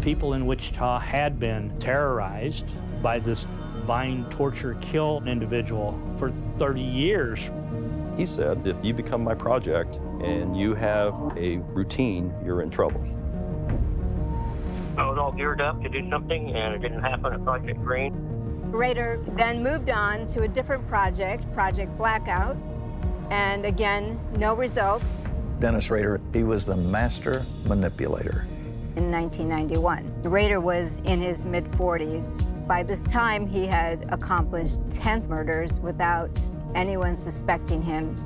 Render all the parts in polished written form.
people in Wichita had been terrorized by this bind, torture, kill individual for 30 years. He said, if you become my project and you have a routine, you're in trouble. I was all geared up to do something, and it didn't happen at Project Green. Rader then moved on to a different project, Project Blackout, and again, no results. Dennis Rader, he was the master manipulator. In 1991, Rader was in his mid-40s. By this time, he had accomplished 10 murders without anyone suspecting him.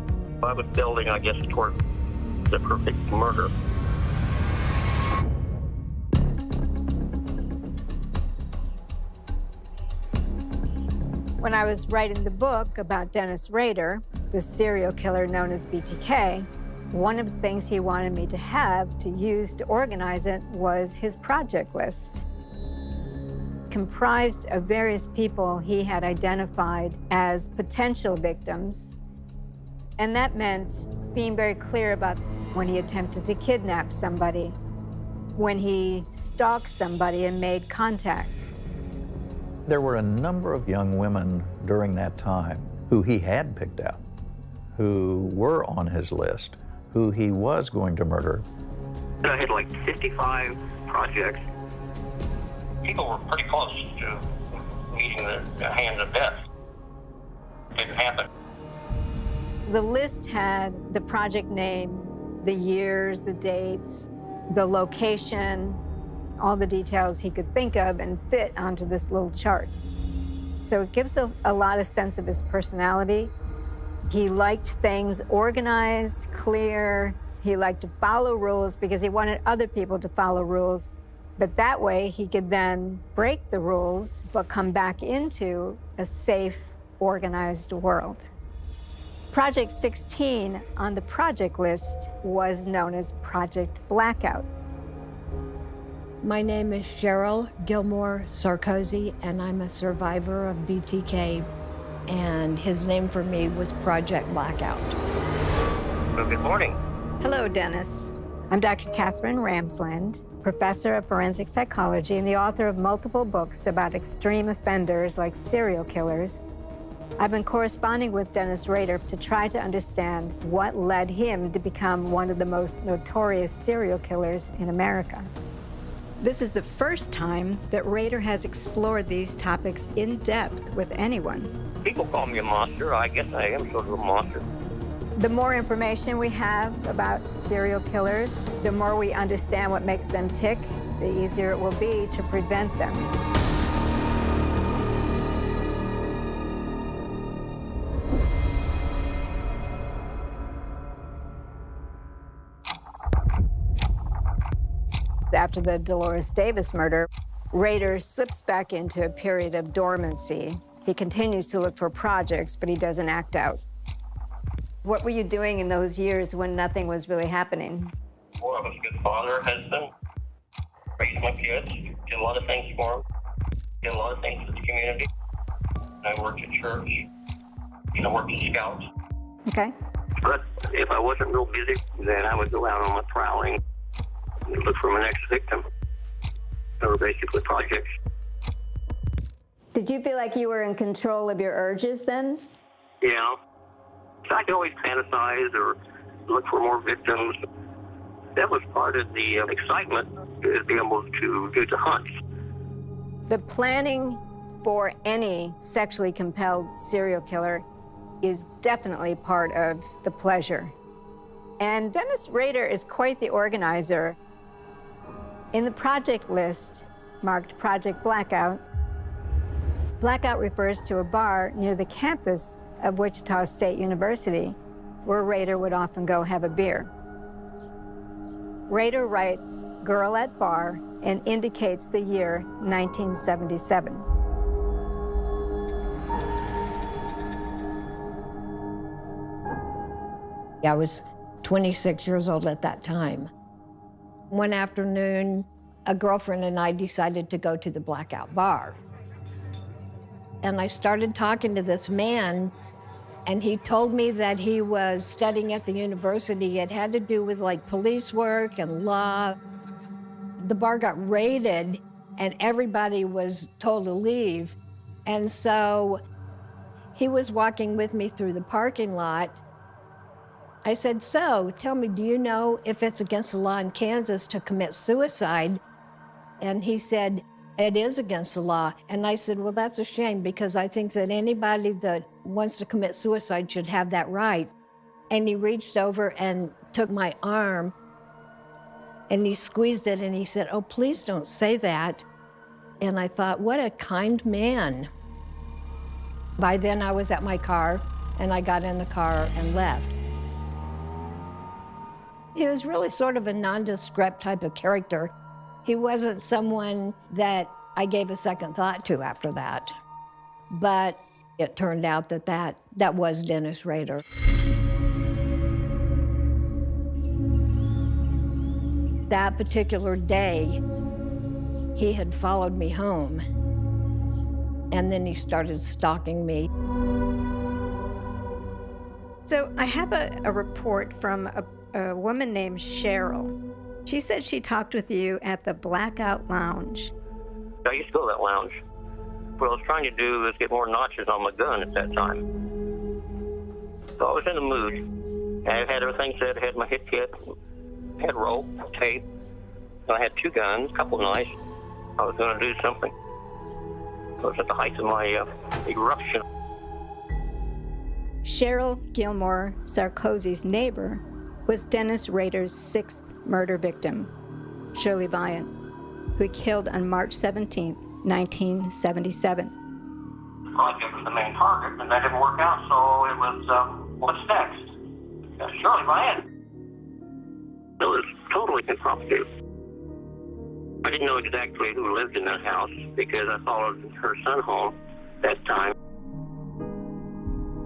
I was building, I guess, toward the perfect murder. When I was writing the book about Dennis Rader, the serial killer known as BTK, one of the things he wanted me to have to use to organize it was his project list. Comprised of various people he had identified as potential victims, and that meant being very clear about when he attempted to kidnap somebody, when he stalked somebody and made contact. There were a number of young women during that time who he had picked out, who were on his list, who he was going to murder. I had like 55 projects. People were pretty close to meeting the hand of death. It didn't happen. The list had the project name, the years, the dates, the location, all the details he could think of and fit onto this little chart. So it gives a lot of sense of his personality. He liked things organized, clear. He liked to follow rules because he wanted other people to follow rules. But that way he could then break the rules, but come back into a safe, organized world. Project 16 on the project list was known as Project Blackout. My name is Cheryl Gilmore Sarkozy, and I'm a survivor of BTK, and his name for me was Project Blackout. Well, good morning. Hello, Dennis. I'm Dr. Catherine Ramsland, professor of forensic psychology and the author of multiple books about extreme offenders like serial killers. I've been corresponding with Dennis Rader to try to understand what led him to become one of the most notorious serial killers in America. This is the first time that Rader has explored these topics in depth with anyone. People call me a monster. I guess I am sort of a monster. The more information we have about serial killers, the more we understand what makes them tick, the easier it will be to prevent them. After the Dolores Davis murder, Rader slips back into a period of dormancy. He continues to look for projects, but he doesn't act out. What were you doing in those years when nothing was really happening? Well, I was a good father, husband, raised my kids, did a lot of things for them, did a lot of things for the community. I worked at church, worked as scouts. Okay. But if I wasn't real busy, then I would go out on my prowling and look for my next victim. They were basically projects. Did you feel like you were in control of your urges then? Yeah. So I could always fantasize or look for more victims. That was part of the excitement, is being able to do the hunts. The planning for any sexually compelled serial killer is definitely part of the pleasure. And Dennis Rader is quite the organizer. In the project list, marked Project Blackout, Blackout refers to a bar near the campus of Wichita State University, where Rader would often go have a beer. Rader writes "girl at bar" and indicates the year 1977. I was 26 years old at that time. One afternoon, a girlfriend and I decided to go to the Blackout bar. And I started talking to this man, and he told me that he was studying at the university. It had to do with like police work and law. The bar got raided and everybody was told to leave. And so he was walking with me through the parking lot. I said, so tell me, do you know if it's against the law in Kansas to commit suicide? And he said, it is against the law. And I said, well, that's a shame, because I think that anybody that wants to commit suicide should have that right. And he reached over and took my arm and he squeezed it and he said, oh, please don't say that. And I thought, what a kind man. By then I was at my car and I got in the car and left. He was really sort of a nondescript type of character. He wasn't someone that I gave a second thought to after that. But it turned out that that was Dennis Rader. That particular day, he had followed me home, and then he started stalking me. So I have a report from a woman named Cheryl. She said she talked with you at the Blackout Lounge. I used to go to that lounge. What I was trying to do was get more notches on my gun at that time. So I was in the mood. I had everything set. I had my hit kit, had rope, tape. I had two guns, a couple of knives. I was going to do something. I was at the height of my eruption. Cheryl Gilmore Sarkozy's neighbor was Dennis Rader's sixth murder victim, Shirley Vian, who he killed on March 17, 1977. Project was the main target, and that didn't work out, so it was, what's next? Shirley Vian. It was totally impromptu. I didn't know exactly who lived in that house because I followed her son home that time.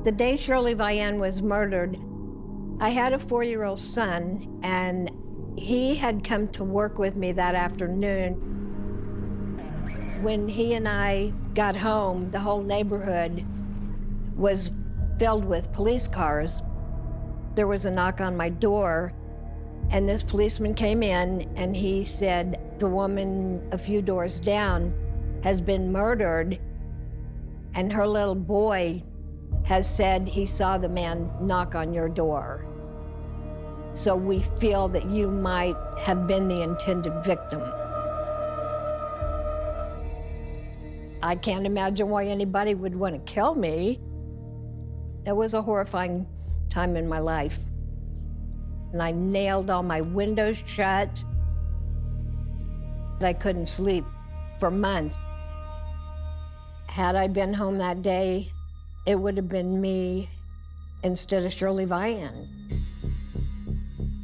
The day Shirley Vian was murdered, I had a 4-year-old son, and he had come to work with me that afternoon. When he and I got home, the whole neighborhood was filled with police cars. There was a knock on my door, and this policeman came in and he said, the woman a few doors down has been murdered, and her little boy has said he saw the man knock on your door. So we feel that you might have been the intended victim. I can't imagine why anybody would want to kill me. It was a horrifying time in my life. And I nailed all my windows shut. I couldn't sleep for months. Had I been home that day, it would have been me instead of Shirley Vian.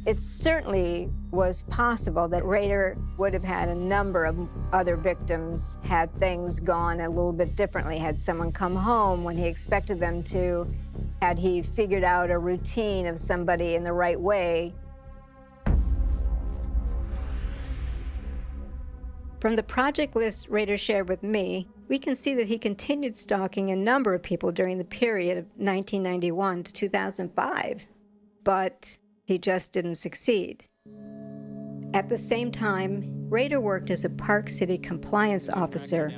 It certainly was possible that Rader would have had a number of other victims had things gone a little bit differently, had someone come home when he expected them to, had he figured out a routine of somebody in the right way. From the project list Rader shared with me, we can see that he continued stalking a number of people during the period of 1991 to 2005, but he just didn't succeed. At the same time, Rader worked as a Park City compliance officer,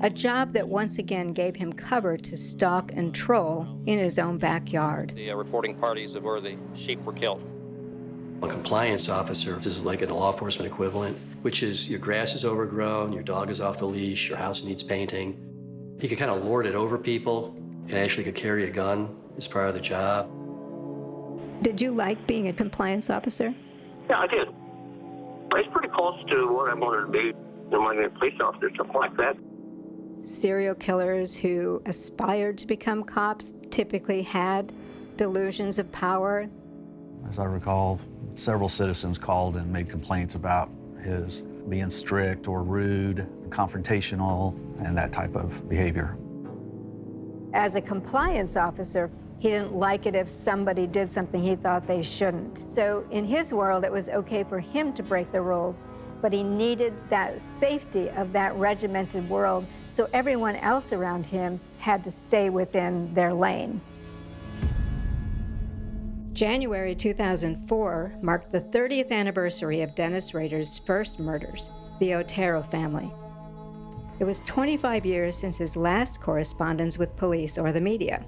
a job that once again gave him cover to stalk and troll in his own backyard. The reporting parties of where the sheep were killed. A compliance officer is like a law enforcement equivalent, which is your grass is overgrown, your dog is off the leash, your house needs painting. He could kind of lord it over people and actually could carry a gun as part of the job. Did you like being a compliance officer? Yeah, I did. It's pretty close to what I wanted to be. Being a police officer, something like that. Serial killers who aspired to become cops typically had delusions of power. As I recall, several citizens called and made complaints about his being strict or rude, confrontational, and that type of behavior. As a compliance officer, he didn't like it if somebody did something he thought they shouldn't. So in his world, it was okay for him to break the rules, but he needed that safety of that regimented world, so everyone else around him had to stay within their lane. January 2004 marked the 30th anniversary of Dennis Rader's first murders, the Otero family. It was 25 years since his last correspondence with police or the media,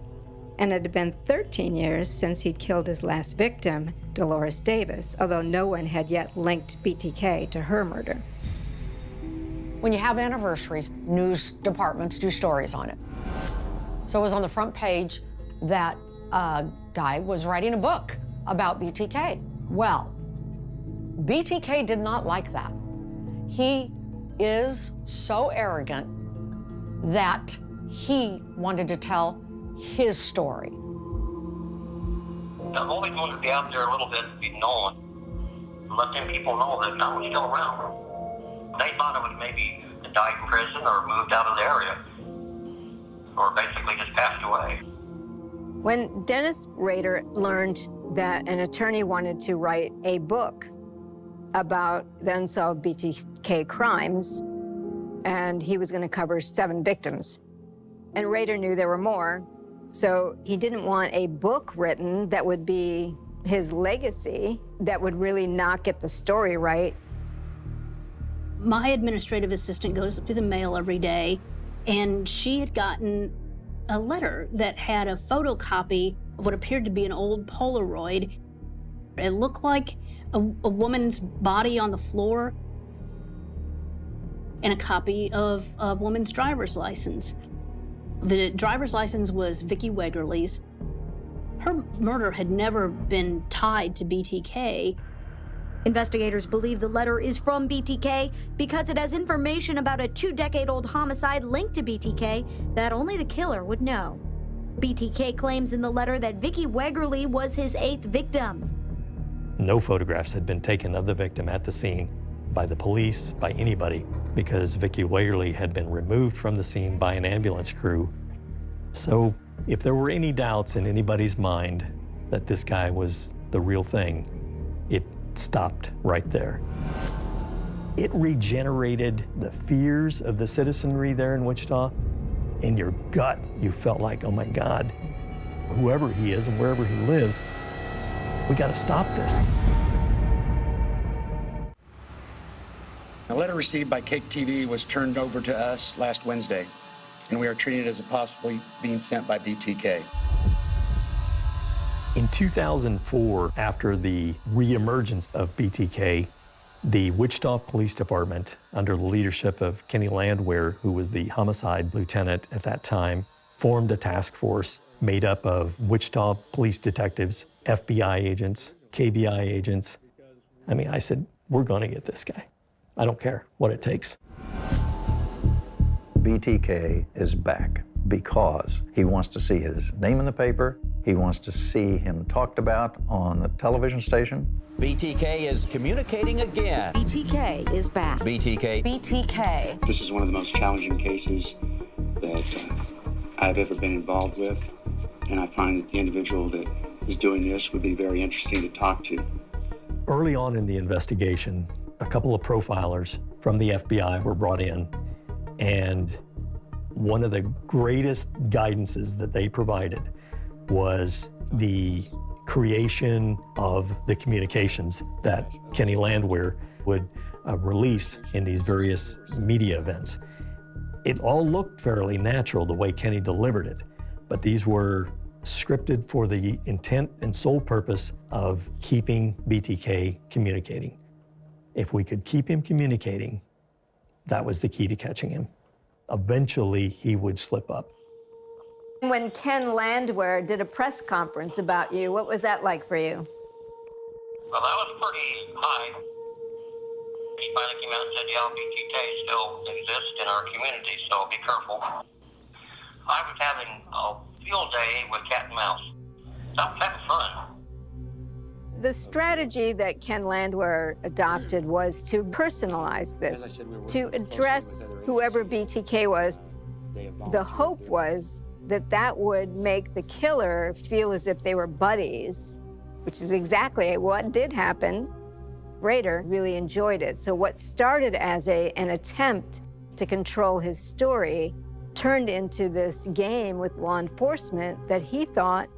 and it had been 13 years since he'd killed his last victim, Dolores Davis, although no one had yet linked BTK to her murder. When you have anniversaries, news departments do stories on it. So it was on the front page that a guy was writing a book about BTK. Well, BTK did not like that. He is so arrogant that he wanted to tell his story. I've always wanted to be out there a little bit, be known, let them people know that I was still around. They thought I was maybe died in prison or moved out of the area, or basically just passed away. When Dennis Rader learned that an attorney wanted to write a book about the unsolved BTK crimes, and he was going to cover 7 victims, and Rader knew there were more, so he didn't want a book written that would be his legacy, that would really not get the story right. My administrative assistant goes through the mail every day, and she had gotten a letter that had a photocopy of what appeared to be an old Polaroid. It looked like a woman's body on the floor and a copy of a woman's driver's license. The driver's license was Vicki Wegerle's. Her murder had never been tied to BTK. Investigators believe the letter is from BTK because it has information about a 2-decade-old homicide linked to BTK that only the killer would know. BTK claims in the letter that Vicki Wegerle was his 8th victim. No photographs had been taken of the victim at the scene by the police, by anybody, because Vicki Wegerle had been removed from the scene by an ambulance crew. So if there were any doubts in anybody's mind that this guy was the real thing, it stopped right there. It regenerated the fears of the citizenry there in Wichita. In your gut, you felt like, oh my God, whoever he is and wherever he lives, we got to stop this. A letter received by Cake TV was turned over to us last Wednesday, and we are treating it as possibly being sent by BTK. In 2004, after the reemergence of BTK, the Wichita Police Department, under the leadership of Kenny Landwehr, who was the homicide lieutenant at that time, formed a task force made up of Wichita police detectives, FBI agents, KBI agents. I mean, I said, we're going to get this guy. I don't care what it takes. BTK is back because he wants to see his name in the paper. He wants to see him talked about on the television station. BTK is communicating again. BTK is back. BTK. BTK. This is one of the most challenging cases that I've ever been involved with, and I find that the individual that is doing this would be very interesting to talk to. Early on in the investigation, a couple of profilers from the FBI were brought in, and one of the greatest guidances that they provided was the creation of the communications that Kenny Landwehr would release in these various media events. It all looked fairly natural the way Kenny delivered it, but these were scripted for the intent and sole purpose of keeping BTK communicating. If we could keep him communicating, that was the key to catching him. Eventually, he would slip up. When Ken Landwehr did a press conference about you, what was that like for you? Well, that was pretty high. He finally came out and said, yeah, BTK still exists in our community, so be careful. I was having a field day with cat and mouse. So I was having fun. The strategy that Ken Landwehr adopted was to personalize this, to address whoever BTK was. The hope was that that would make the killer feel as if they were buddies, which is exactly what did happen. Rader really enjoyed it. So what started as an attempt to control his story turned into this game with law enforcement that he thought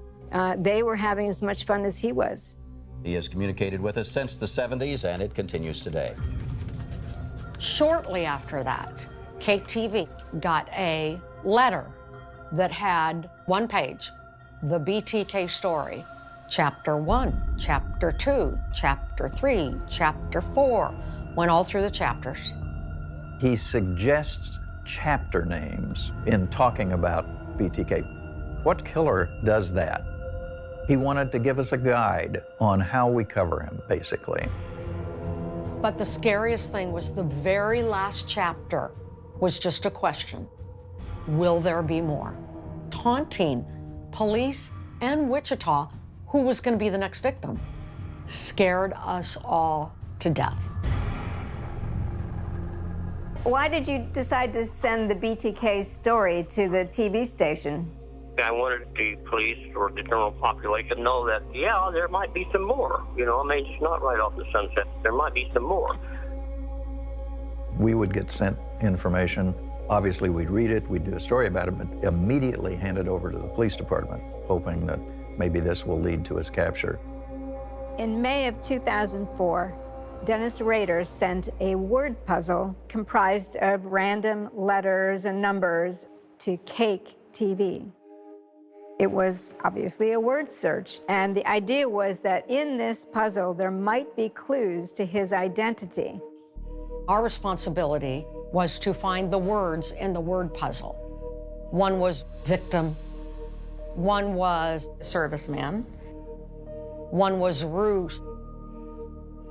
They were having as much fun as he was. He has communicated with us since the 70s, and it continues today. Shortly after that, Cake TV got a letter that had one page, the BTK story, Chapter 1, Chapter 2, Chapter 3, Chapter 4, went all through the chapters. He suggests chapter names in talking about BTK. What killer does that? He wanted to give us a guide on how we cover him, basically. But the scariest thing was the very last chapter was just a question. Will there be more? Taunting police and Wichita, who was going to be the next victim, scared us all to death. Why did you decide to send the BTK story to the TV station? I wanted the police or the general population to know that, yeah, there might be some more. You know, I mean, it's not right off the sunset. There might be some more. We would get sent information. Obviously, we'd read it, we'd do a story about it, but immediately hand it over to the police department, hoping that maybe this will lead to his capture. In May of 2004, Dennis Rader sent a word puzzle comprised of random letters and numbers to Cake TV. It was obviously a word search, and the idea was that in this puzzle there might be clues to his identity. Our responsibility was to find the words in the word puzzle. One was victim, one was serviceman, one was ruse.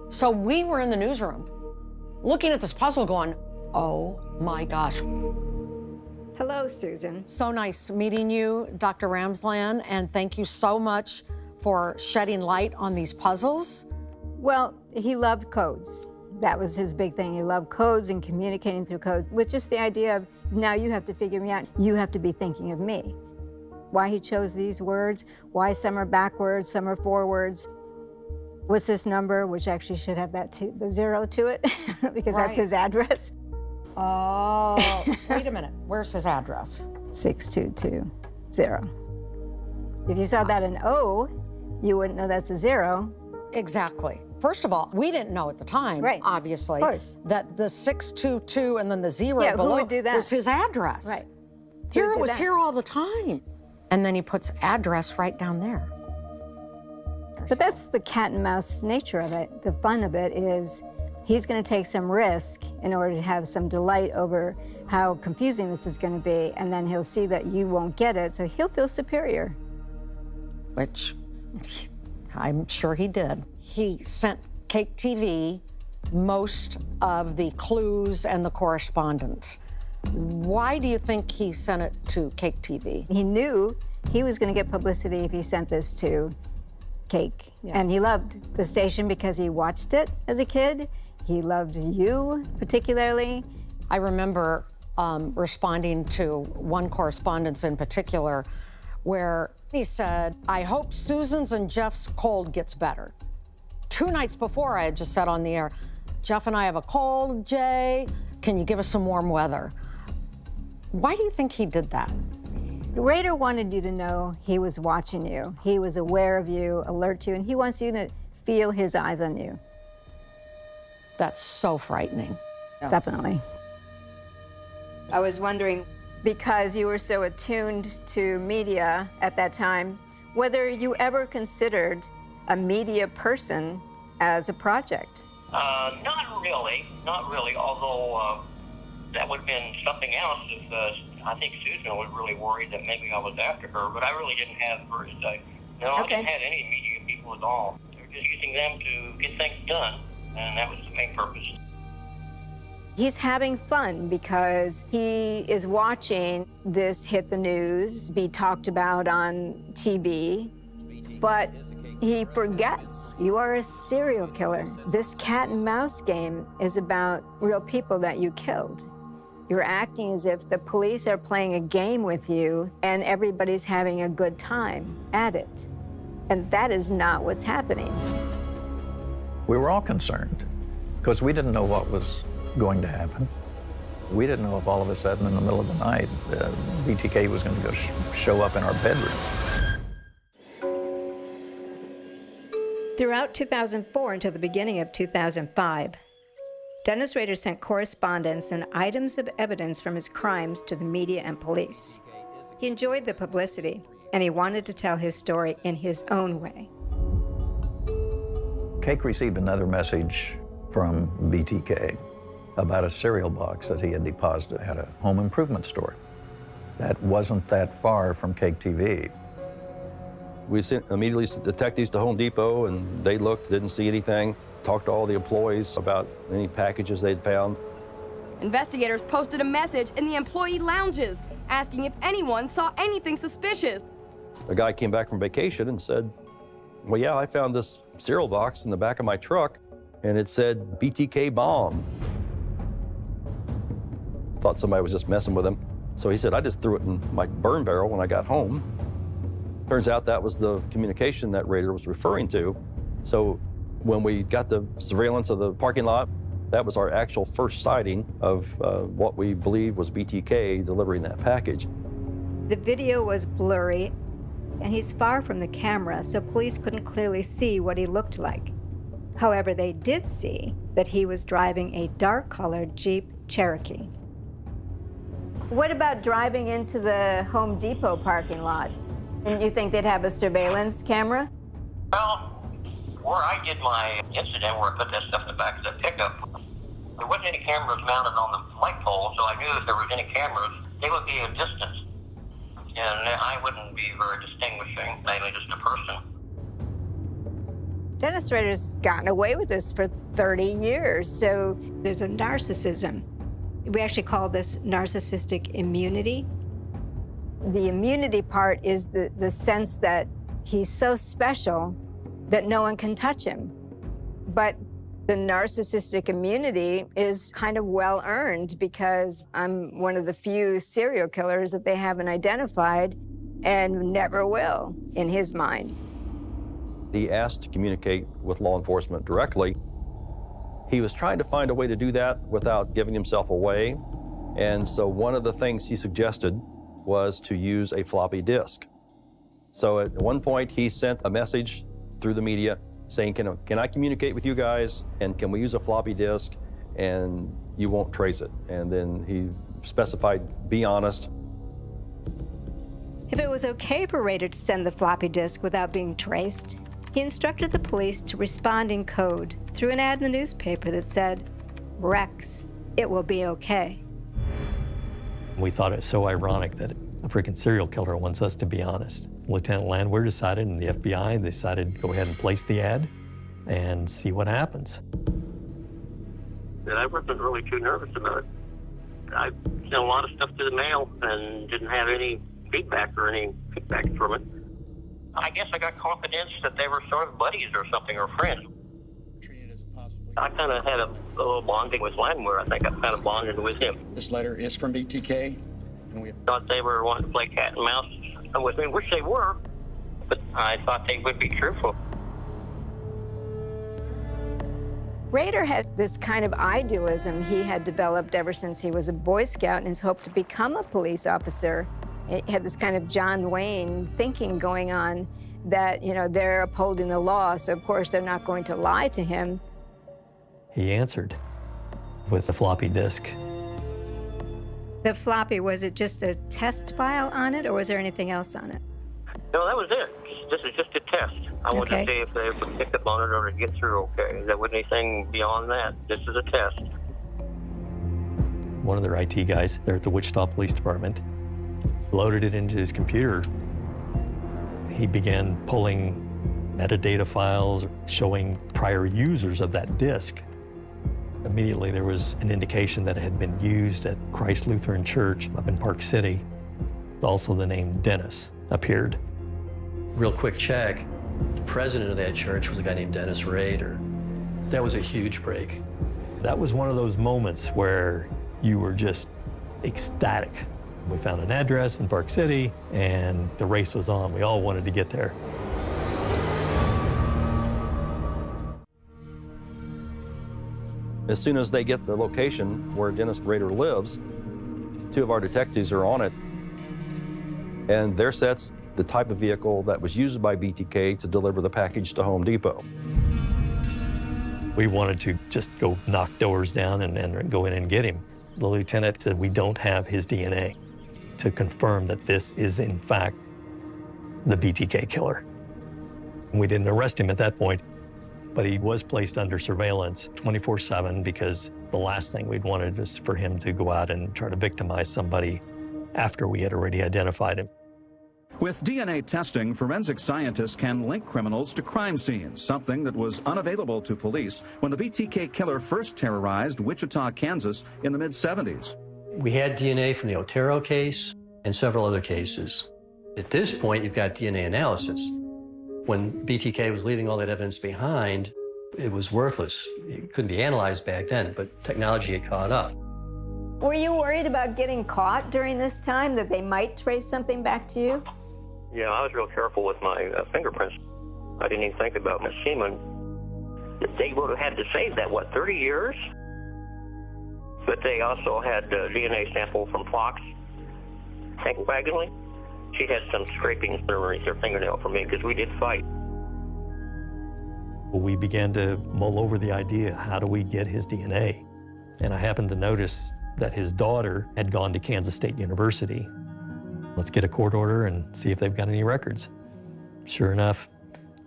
So we were in the newsroom looking at this puzzle going, oh my gosh. Hello, Susan. So nice meeting you, Dr. Ramsland, and thank you so much for shedding light on these puzzles. Well, he loved codes. That was his big thing. He loved codes and communicating through codes, with just the idea of, now you have to figure me out. You have to be thinking of me. Why he chose these words, why some are backwards, some are forwards. What's this number, which actually should have that the 0 to it, because that's his address. Oh, wait a minute. Where's his address? 6220. If you saw that an O, you wouldn't know that's a 0. Exactly. First of all, we didn't know at the time, obviously, that the 622 and then the 0 below who would do that? was his address. Right. Here it was here all the time. And then he puts address right down there. But that's the cat and mouse nature of it. The fun of it is he's going to take some risk in order to have some delight over how confusing this is going to be, and then he'll see that you won't get it, so he'll feel superior. Which I'm sure he did. He sent Cake TV most of the clues and the correspondence. Why do you think he sent it to Cake TV? He knew he was going to get publicity if he sent this to Cake. Yeah. And he loved the station because he watched it as a kid. He loved you particularly. I remember responding to one correspondence in particular where he said, I hope Susan's and Jeff's cold gets better. 2 nights before, I had just said on the air, Jeff and I have a cold, Jay. Can you give us some warm weather? Why do you think he did that? Rader wanted you to know he was watching you. He was aware of you, alert to you, and he wants you to feel his eyes on you. That's so frightening. Definitely. I was wondering, because you were so attuned to media at that time, whether you ever considered a media person as a project. Not really, although that would have been something else if I think Susan was really worried that maybe I was after her, but I really didn't have her to say. No, I didn't have any media people at all. They were just using them to get things done, and that was the main purpose. He's having fun because he is watching this hit the news, be talked about on TV, but he forgets you are a serial killer. This cat and mouse game is about real people that you killed. You're acting as if the police are playing a game with you and everybody's having a good time at it. And that is not what's happening. We were all concerned because we didn't know what was going to happen. We didn't know if all of a sudden in the middle of the night, BTK was going to go show up in our bedroom. Throughout 2004 until the beginning of 2005, Dennis Rader sent correspondence and items of evidence from his crimes to the media and police. He enjoyed the publicity, and he wanted to tell his story in his own way. Cake received another message from BTK about a cereal box that he had deposited at a home improvement store. That wasn't that far from Cake TV. We sent immediately detectives to Home Depot, and they looked, didn't see anything. Talked to all the employees about any packages they'd found. Investigators posted a message in the employee lounges asking if anyone saw anything suspicious. A guy came back from vacation and said, well, yeah, I found this cereal box in the back of my truck, and it said BTK bomb. Thought somebody was just messing with him. So he said, I just threw it in my burn barrel when I got home. Turns out that was the communication that Rader was referring to. So when we got the surveillance of the parking lot, that was our actual first sighting of what we believed was BTK delivering that package. The video was blurry, and he's far from the camera, so police couldn't clearly see what he looked like. However, they did see that he was driving a dark-colored Jeep Cherokee. What about driving into the Home Depot parking lot? And you think they'd have a surveillance camera? Well, where I did my incident, where I put that stuff in the back of the pickup, there wasn't any cameras mounted on the light pole, so I knew if there was any cameras, they would be a distance. And I wouldn't be very distinguishing, mainly just a person. Dennis Rader's gotten away with this for 30 years, so there's a narcissism. We actually call this narcissistic immunity. The immunity part is the sense that he's so special that no one can touch him. But the narcissistic immunity is kind of well-earned because I'm one of the few serial killers that they haven't identified and never will, in his mind. He asked to communicate with law enforcement directly. He was trying to find a way to do that without giving himself away. And so one of the things he suggested was to use a floppy disk. So at one point, he sent a message through the media saying, can I communicate with you guys, and can we use a floppy disk, and you won't trace it. And then he specified, be honest. If it was okay for Rader to send the floppy disk without being traced, he instructed the police to respond in code through an ad in the newspaper that said, Rex, it will be okay. We thought it so ironic that a freaking serial killer wants us to be honest. Lieutenant Landwehr decided, and the FBI decided to go ahead and place the ad and see what happens. And I wasn't really too nervous about it. I sent a lot of stuff to the mail and didn't have any feedback or any kickback from it. I guess I got confidence that they were sort of buddies or something, or friends. I kind of had a little bonding with Landwehr. I think I kind of bonded with him. This letter is from BTK, and we thought they were wanting to play cat and mouse with me, which they were, but I thought they would be truthful. Rader had this kind of idealism he had developed ever since he was a Boy Scout in his hope to become a police officer. He had this kind of John Wayne thinking going on that, you know, they're upholding the law, so of course they're not going to lie to him. He answered with the floppy disk. The floppy, was it just a test file on it, or was there anything else on it? No, that was it. This is just a test. I wanted to see if they would pick up on it or to get through okay. There wasn't anything beyond that. This is a test. One of their IT guys there at the Wichita Police Department loaded it into his computer. He began pulling metadata files showing prior users of that disk. Immediately there was an indication that it had been used at Christ Lutheran Church up in Park City. Also the name Dennis appeared. Real quick check, the president of that church was a guy named Dennis Rader. That was a huge break. That was one of those moments where you were just ecstatic. We found an address in Park City and the race was on. We all wanted to get there. As soon as they get the location where Dennis Rader lives, two of our detectives are on it, and their sets the type of vehicle that was used by BTK to deliver the package to Home Depot. We wanted to just go knock doors down and go in and get him. The lieutenant said, we don't have his DNA to confirm that this is, in fact, the BTK killer. We didn't arrest him at that point, but he was placed under surveillance 24/7 because the last thing we'd wanted was for him to go out and try to victimize somebody after we had already identified him. With DNA testing, forensic scientists can link criminals to crime scenes, something that was unavailable to police when the BTK killer first terrorized Wichita, Kansas in the mid-70s. We had DNA from the Otero case and several other cases. At this point, you've got DNA analysis. When BTK was leaving all that evidence behind, it was worthless. It couldn't be analyzed back then, but technology had caught up. Were you worried about getting caught during this time, that they might trace something back to you? Yeah, I was real careful with my fingerprints. I didn't even think about my semen. They would have had to save that, 30 years? But they also had a DNA sample from Fox, Hank Wagonly. She had some scrapings underneath her fingernail for me because we did fight. We began to mull over the idea, how do we get his DNA? And I happened to notice that his daughter had gone to Kansas State University. Let's get a court order and see if they've got any records. Sure enough,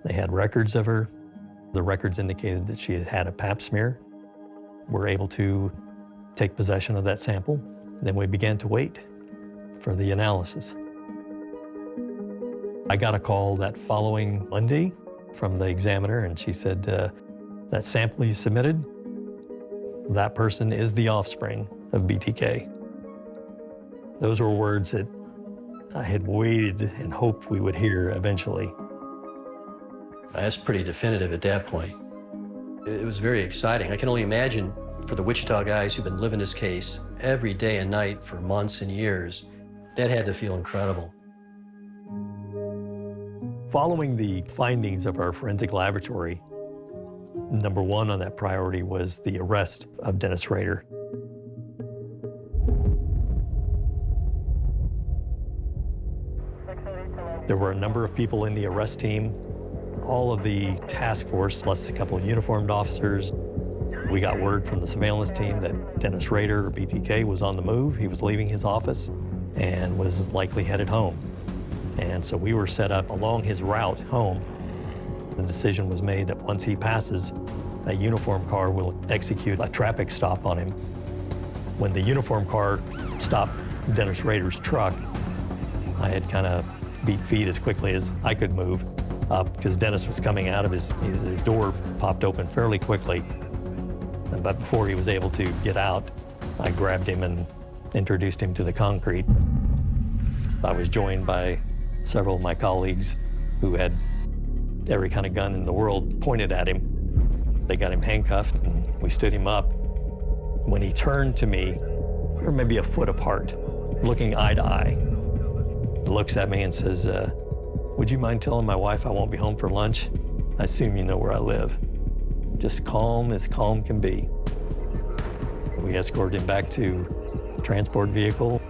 they had records of her. The records indicated that she had had a pap smear. We're able to take possession of that sample. Then we began to wait for the analysis. I got a call that following Monday from the examiner, and she said, that sample you submitted, that person is the offspring of BTK. Those were words that I had waited and hoped we would hear eventually. That's pretty definitive at that point. It was very exciting. I can only imagine for the Wichita guys who've been living this case every day and night for months and years, that had to feel incredible. Following the findings of our forensic laboratory, number one on that priority was the arrest of Dennis Rader. There were a number of people in the arrest team, all of the task force, plus a couple of uniformed officers. We got word from the surveillance team that Dennis Rader, or BTK, was on the move. He was leaving his office and was likely headed home. And so we were set up along his route home. The decision was made that once he passes, a uniform car will execute a traffic stop on him. When the uniform car stopped Dennis Rader's truck, I had kind of beat feet as quickly as I could move up because Dennis was coming out of his door popped open fairly quickly. But before he was able to get out, I grabbed him and introduced him to the concrete. I was joined by several of my colleagues who had every kind of gun in the world pointed at him. They got him handcuffed and we stood him up. When he turned to me, we were maybe a foot apart, looking eye to eye. He looks at me and says, would you mind telling my wife I won't be home for lunch? I assume you know where I live. Just calm as calm can be. We escorted him back to the transport vehicle.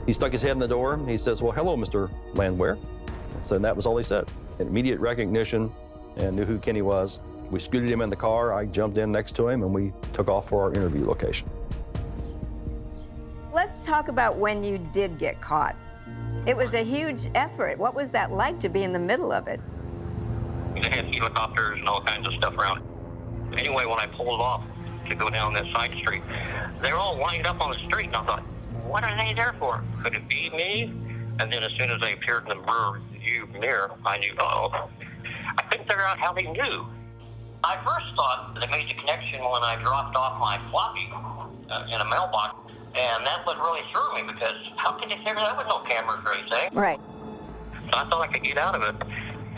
He stuck his head in the door. He says, well, hello, Mr. Landwehr. So that was all he said. Immediate recognition and knew who Kenny was. We scooted him in the car. I jumped in next to him and we took off for our interview location. Let's talk about when you did get caught. It was a huge effort. What was that like to be in the middle of it? They had helicopters and all kinds of stuff around. Anyway, when I pulled off to go down that side street, they were all lined up on the street, and I thought, what are they there for? Could it be me? And then as soon as they appeared in the rear view mirror, I knew, uh-oh. I couldn't figure out how they knew. I first thought they made the connection when I dropped off my floppy in a mailbox, and that what really threw me, because how could they figure that with no cameras or anything? Right. So I thought I could get out of it.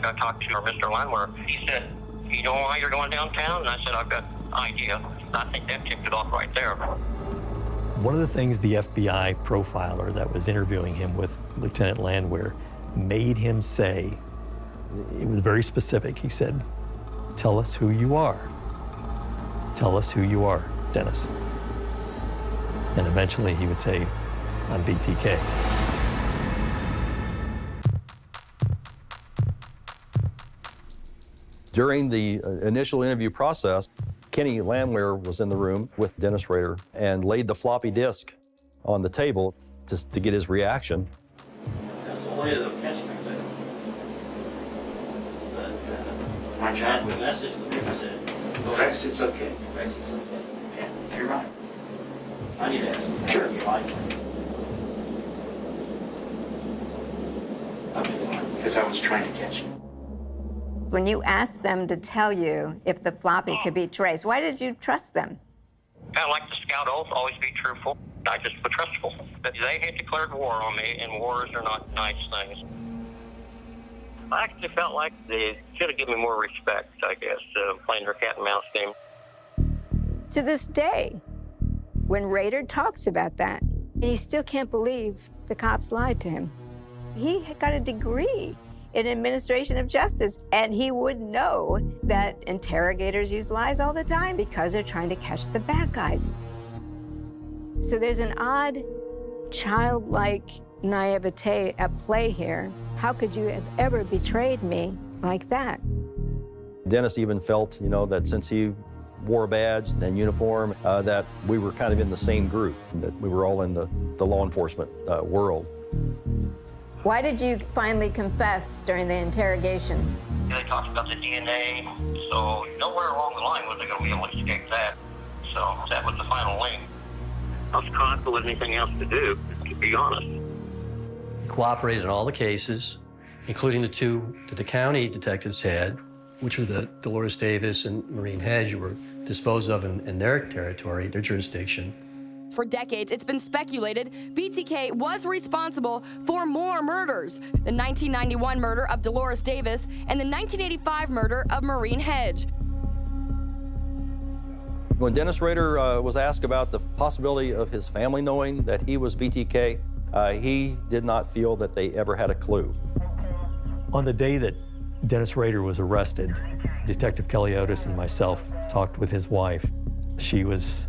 I talked to Mr. Landwehr. He said, you know why you're going downtown? And I said, I've got an idea. I think that tipped it off right there. One of the things the FBI profiler that was interviewing him with Lieutenant Landwehr made him say, it was very specific. He said, tell us who you are. Tell us who you are, Dennis. And eventually he would say, I'm BTK. During the initial interview process, Kenny Landwehr was in the room with Dennis Rader and laid the floppy disk on the table just to get his reaction. That's the way of catching it. My giant with message, the paper said. Rex, it's okay. Rex, it's okay. Yeah, you're right. I need to ask you. Sure. You like it? Because I was trying to catch you. When you asked them to tell you if the floppy could be traced, why did you trust them? Kind of like the scout oath, always be truthful. I just was trustful. But they had declared war on me, and wars are not nice things. I actually felt like they should have given me more respect, I guess, playing their cat and mouse game. To this day, when Rader talks about that, he still can't believe the cops lied to him. He got a degree in administration of justice, and he would know that interrogators use lies all the time because they're trying to catch the bad guys. So there's an odd, childlike naivete at play here. How could you have ever betrayed me like that? Dennis even felt, that since he wore a badge and uniform, that we were kind of in the same group, that we were all in the law enforcement world. Why did you finally confess during the interrogation? They talked about the DNA, so nowhere along the line was they going to be able to escape that. So that was the final link. I was comfortable with anything else to do, to be honest. He cooperated in all the cases, including the two that the county detectives had, which were the Dolores Davis and Maureen Hedge, who were disposed of in their territory, their jurisdiction. For decades, it's been speculated BTK was responsible for more murders. The 1991 murder of Dolores Davis and the 1985 murder of Maureen Hedge. When Dennis Rader was asked about the possibility of his family knowing that he was BTK, he did not feel that they ever had a clue. On the day that Dennis Rader was arrested, Detective Kelly Otis and myself talked with his wife. She was,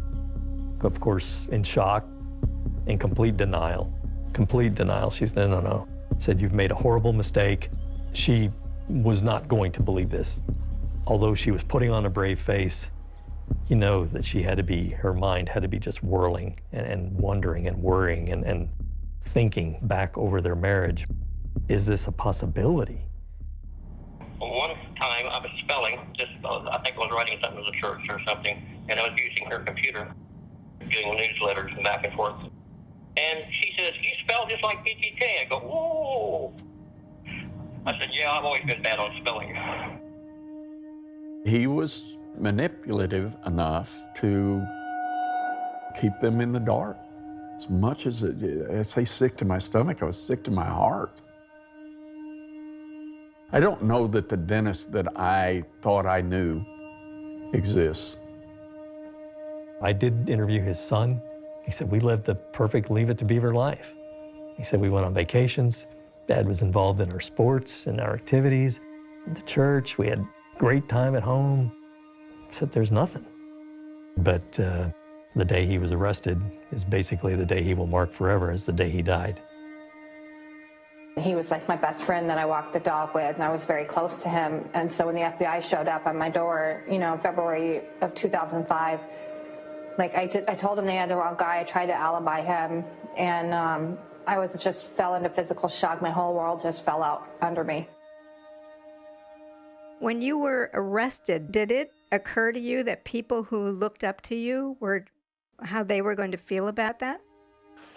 of course, in shock, in complete denial. Complete denial. She said, no. Said, you've made a horrible mistake. She was not going to believe this. Although she was putting on a brave face, you know that she had to be, her mind had to be just whirling and wondering and worrying and thinking back over their marriage. Is this a possibility? One time I was spelling, I think I was writing something to the church or something, and I was using her computer, doing newsletters and back and forth. And she says, you spell just like BTK. I go, whoa. I said, yeah, I've always been bad on spelling. He was manipulative enough to keep them in the dark. As much as I say sick to my stomach, I was sick to my heart. I don't know that the Dennis that I thought I knew exists. I did interview his son. He said, we lived the perfect Leave It to Beaver life. He said, we went on vacations. Dad was involved in our sports and our activities, in the church. We had great time at home. He said, there's nothing. But the day he was arrested is basically the day he will mark forever as the day he died. He was like my best friend that I walked the dog with, and I was very close to him. And so when the FBI showed up at my door, in February of 2005, I told him they had the wrong guy. I tried to alibi him, and I just fell into physical shock. My whole world just fell out under me. When you were arrested, did it occur to you that people who looked up to you were, how they were going to feel about that?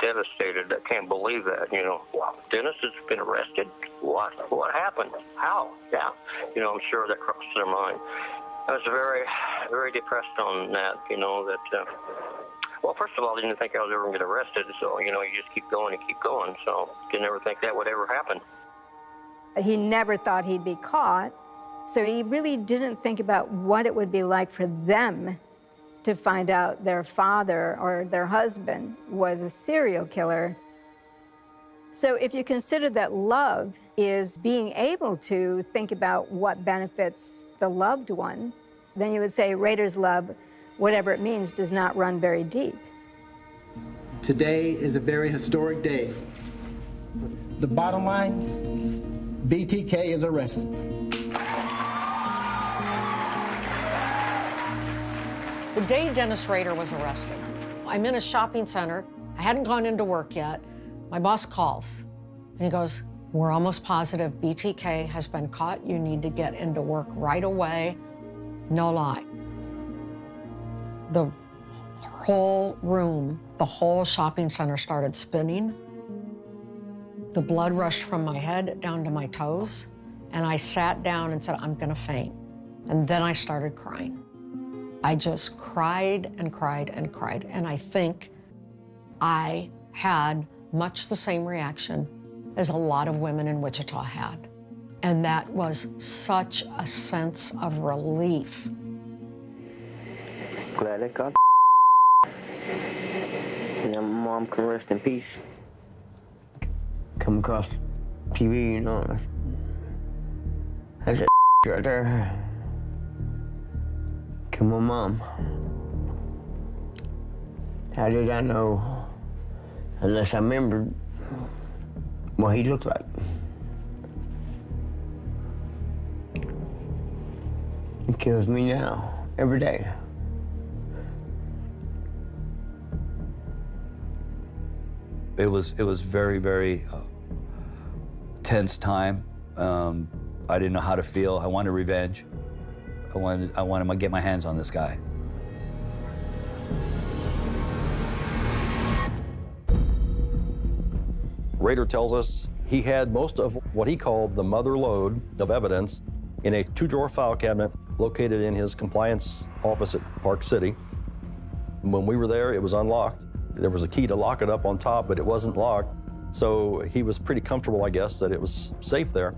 Devastated. I can't believe that. Wow, Dennis has been arrested. What happened? How? Yeah. I'm sure that crossed their mind. I was very, very depressed on that. Well, first of all, I didn't think I was ever going to get arrested. So, you just keep going and keep going. So, didn't ever think that would ever happen. He never thought he'd be caught. So he really didn't think about what it would be like for them to find out their father or their husband was a serial killer. So if you consider that love is being able to think about what benefits the loved one, then you would say Rader's love, whatever it means, does not run very deep. Today is a very historic day. The bottom line, BTK is arrested. The day Dennis Rader was arrested, I'm in a shopping center. I hadn't gone into work yet. My boss calls, and he goes, "We're almost positive BTK has been caught. You need to get into work right away." No lie. The whole room, the whole shopping center started spinning. The blood rushed from my head down to my toes, and I sat down and said, "I'm gonna faint." And then I started crying. I just cried and cried and cried, and I think I had much the same reaction as a lot of women in Wichita had. And that was such a sense of relief. Glad I got now my mom can rest in peace. Come across TV, you know, that's a right there. Come on, Mom. How did I know unless I remembered what he looked like? It kills me now, every day. It was very, very tense time. I didn't know how to feel. I wanted revenge. I wanted to get my hands on this guy. Rader tells us he had most of what he called the mother lode of evidence in a 2-drawer file cabinet located in his compliance office at Park City. When we were there, it was unlocked. There was a key to lock it up on top, but it wasn't locked. So he was pretty comfortable, I guess, that it was safe there.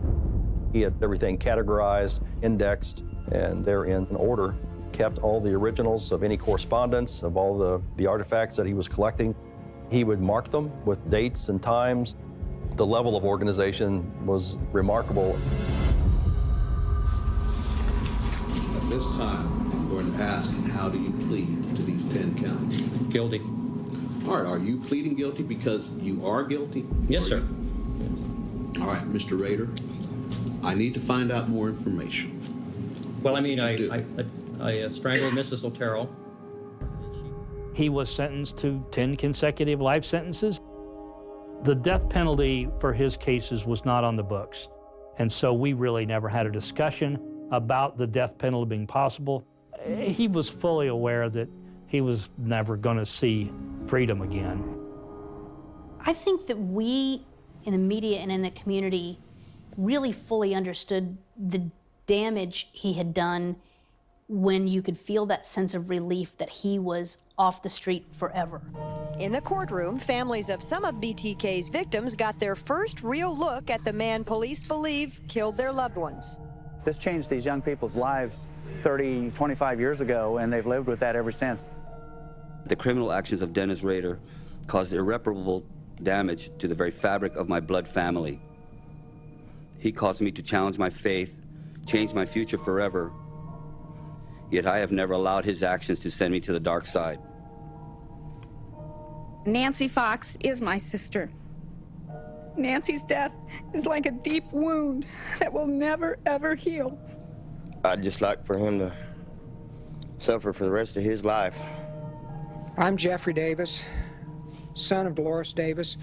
He had everything categorized, indexed, and they're in order. Kept all the originals of any correspondence, of all the artifacts that he was collecting. He would mark them with dates and times. The level of organization was remarkable. At this time, I'm going to ask, how do you plead to these 10 counts? Guilty. All right, are you pleading guilty because you are guilty? Yes, sir. All right, Mr. Rader, I need to find out more information. Well, I mean, I strangled Mrs. Otero. He was sentenced to 10 consecutive life sentences. The death penalty for his cases was not on the books. And so we really never had a discussion about the death penalty being possible. He was fully aware that he was never going to see freedom again. I think that we in the media and in the community really fully understood the damage he had done when you could feel that sense of relief that he was off the street forever. In the courtroom, families of some of BTK's victims got their first real look at the man police believe killed their loved ones. This changed these young people's lives 30, 25 years ago, and they've lived with that ever since. The criminal actions of Dennis Rader caused irreparable damage to the very fabric of my blood family. He caused me to challenge my faith, change my future forever. Yet I have never allowed his actions to send me to the dark side. Nancy Fox is my sister. Nancy's death is like a deep wound that will never, ever heal. I'd just like for him to suffer for the rest of his life. I'm Jeffrey Davis, son of Dolores Davis.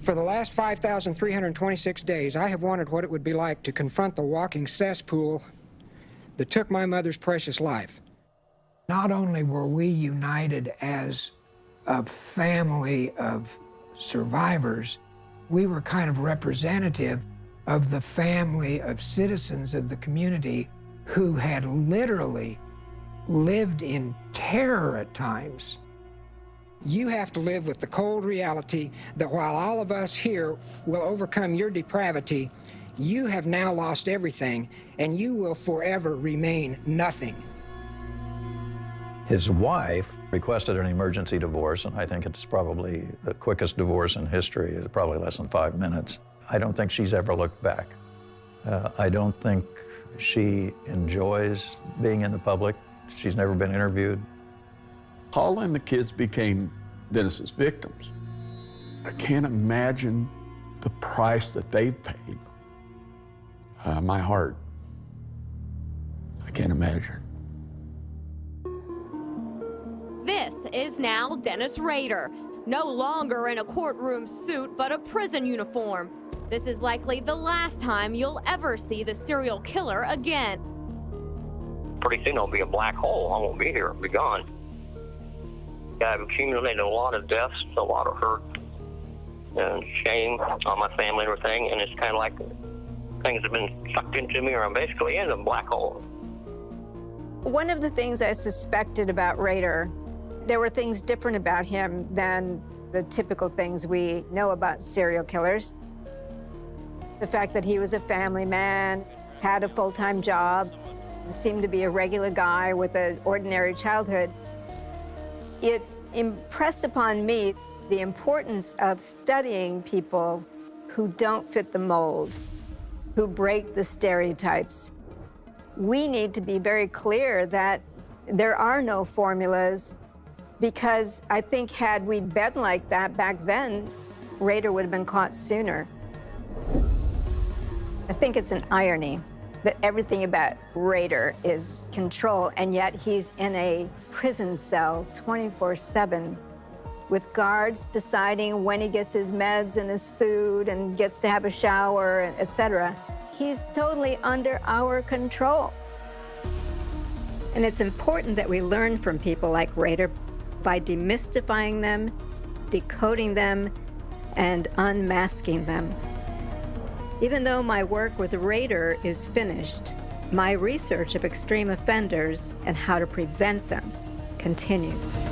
For the last 5,326 days, I have wondered what it would be like to confront the walking cesspool that took my mother's precious life. Not only were we united as a family of survivors, we were kind of representative of the family of citizens of the community who had literally lived in terror at times. You have to live with the cold reality that while all of us here will overcome your depravity, you have now lost everything, and you will forever remain nothing. His wife requested an emergency divorce, and I think it's probably the quickest divorce in history. It's probably less than 5 minutes. I don't think she's ever looked back. I don't think she enjoys being in the public. She's never been interviewed. Paul and the kids became Dennis's victims. I can't imagine the price that they paid. My heart, I can't imagine. is now Dennis Rader. No longer in a courtroom suit, but a prison uniform. This is likely the last time you'll ever see the serial killer again. Pretty soon it'll be a black hole. I won't be here. I'll be gone. I've accumulated a lot of deaths, a lot of hurt and shame on my family and everything, and it's kind of like things have been sucked into me, or I'm basically in a black hole. One of the things I suspected about Rader, there were things different about him than the typical things we know about serial killers. The fact that he was a family man, had a full-time job, seemed to be a regular guy with an ordinary childhood. It impressed upon me the importance of studying people who don't fit the mold, who break the stereotypes. We need to be very clear that there are no formulas, because I think had we been like that back then, Rader would have been caught sooner. I think it's an irony that everything about Rader is control, and yet he's in a prison cell 24/7 with guards deciding when he gets his meds and his food and gets to have a shower, etc. He's totally under our control. And it's important that we learn from people like Rader by demystifying them, decoding them, and unmasking them. Even though my work with Rader is finished, my research of extreme offenders and how to prevent them continues.